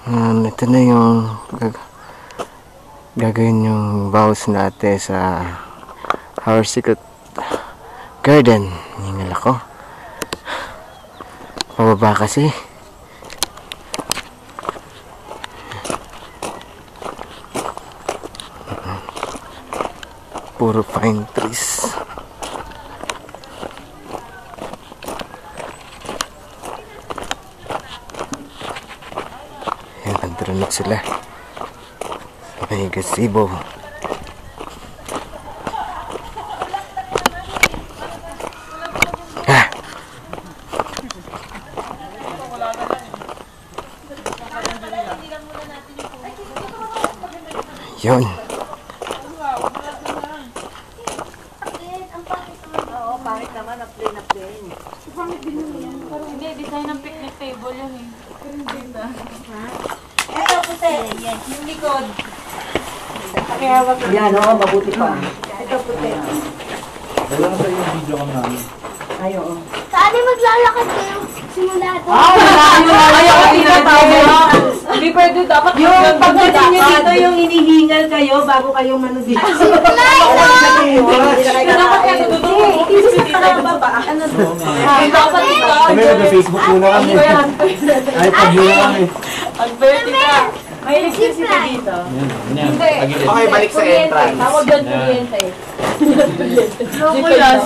Ito na yung gagawin yung vows natin sa Our Secret Garden. Hingal ako. Pababa kasi. Puro pine trees. Ayan, nandunod sila. May gazebo. Ah! Yun. Oo, pangit naman na plain na plain. Hindi, design ng picnic table yun eh. Ito puti. Yung likod. Yan, oo, mabuti pa. Ito puti. Dala na sa yung video ko namin. Ay, oo. Saan maglalakad kayo simula doon? Ayaw ko tinatawag. Hindi pwede, dapat Yung pagdating nyo dito, yung hinihingal kayo bago kayo manudit. dapat kasi tutulog. Ano to? Dapat ito. Kami nag-Facebook muna kami. iPad muna kami. Mag-birthday ka. May electricity dito. Hindi. Okay, balik sa entrance. Tawag doon kuryente. Loko yan.